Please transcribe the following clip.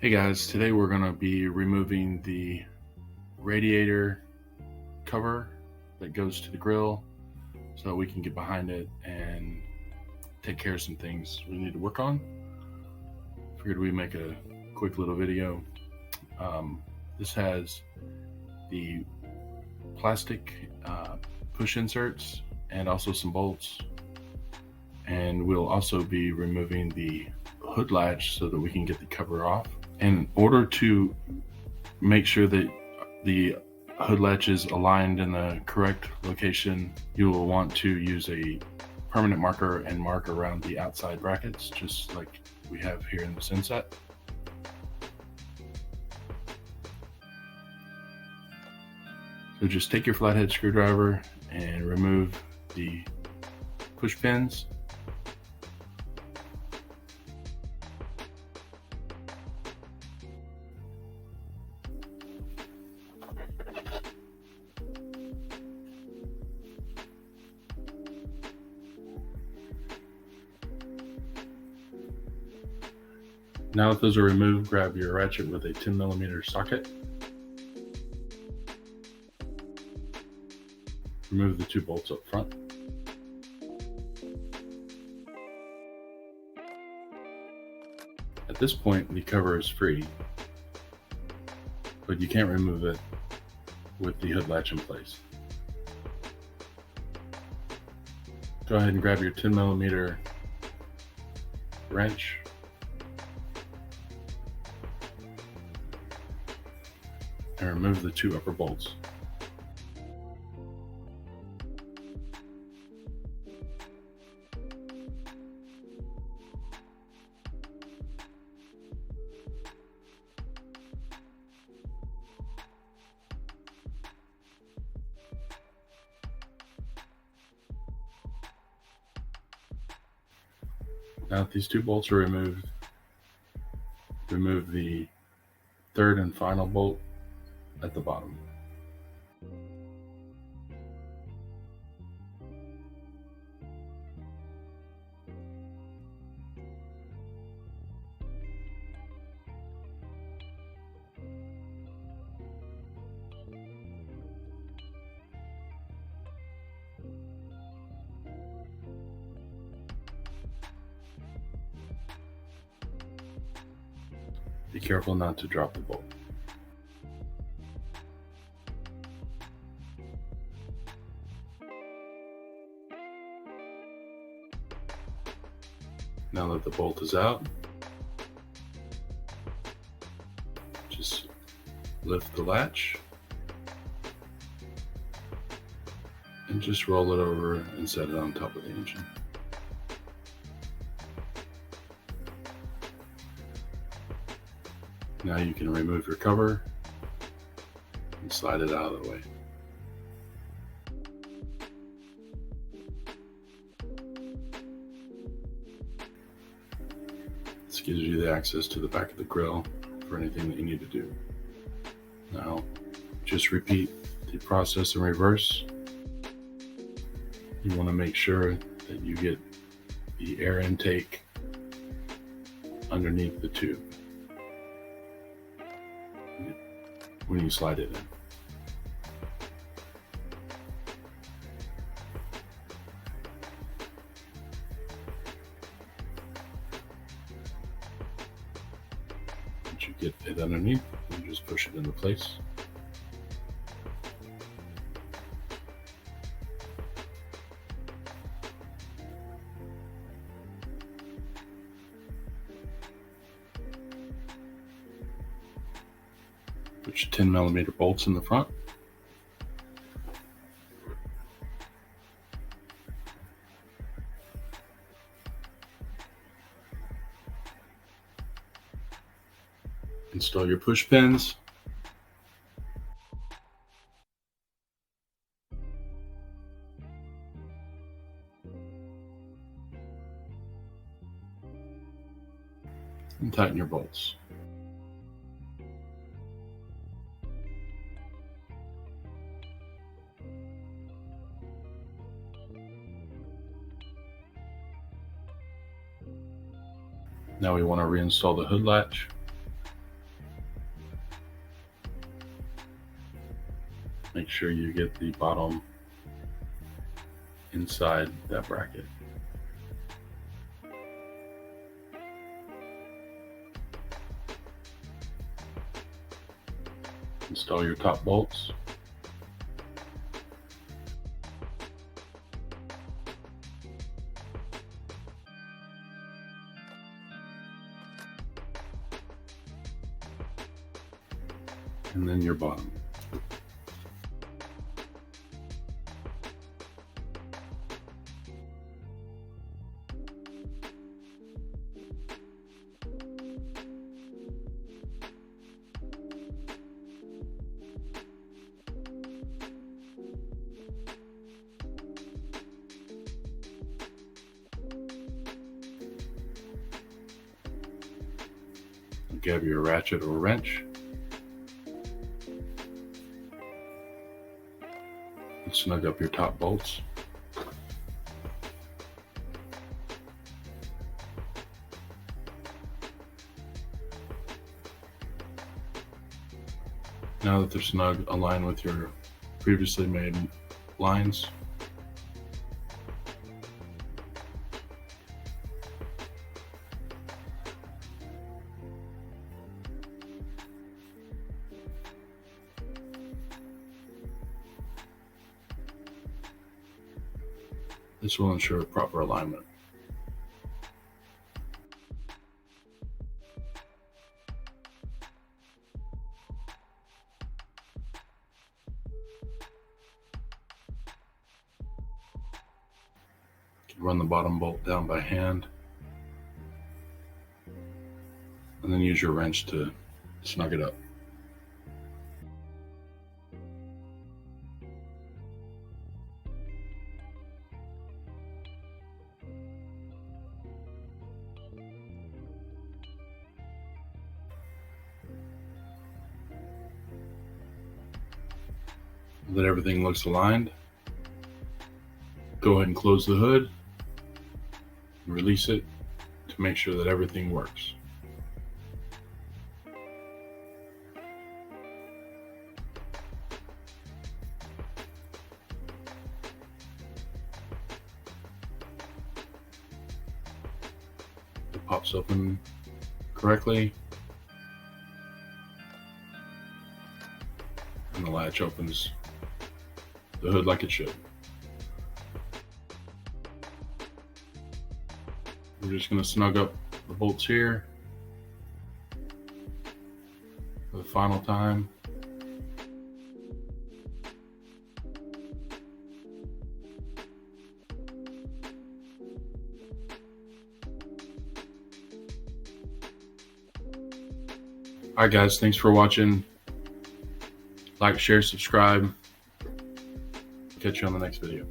Hey guys, today we're going to be removing the radiator cover that goes to the grill so that we can get behind it and take care of some things we need to work on. Figured we'd make a quick little video. This has the plastic push inserts and also some bolts, and we'll also be removing the hood latch so that we can get the cover off. In order to make sure that the hood latch is aligned in the correct location, you will want to use a permanent marker and mark around the outside brackets, just like we have here in this inset. So just take your flathead screwdriver and remove the push pins. Now that those are removed, grab your ratchet with a 10mm socket. Remove the two bolts up front. At this point, the cover is free, but you can't remove it with the hood latch in place. Go ahead and grab your 10mm wrench. And remove the two upper bolts. Now that these two bolts are removed, remove the third and final bolt at the bottom. Be careful not to drop the bolt. Now that the bolt is out, just lift the latch and just roll it over and set it on top of the engine. Now you can remove your cover and slide it out of the way. This gives you the access to the back of the grill for anything that you need to do. Now, just repeat the process in reverse. You want to make sure that you get the air intake underneath the tube when you slide it in. Once you get it underneath, you just push it into place. Put your 10mm bolts in the front. Install your push pins. And tighten your bolts. Now we want to reinstall the hood latch. Make sure you get the bottom inside that bracket. Install your top bolts. And then your bottom. Grab your ratchet or wrench and snug up your top bolts. Now that they're snug, align with your previously made lines. This will ensure proper alignment. Run the bottom bolt down by hand, and then use your wrench to snug it up. That everything looks aligned. Go ahead and close the hood and release it to make sure that everything works. It pops open correctly, and the latch opens the hood like it should. We're just going to snug up the bolts here for the final time. Alright guys, thanks for watching. Like, share, subscribe. Catch you on the next video.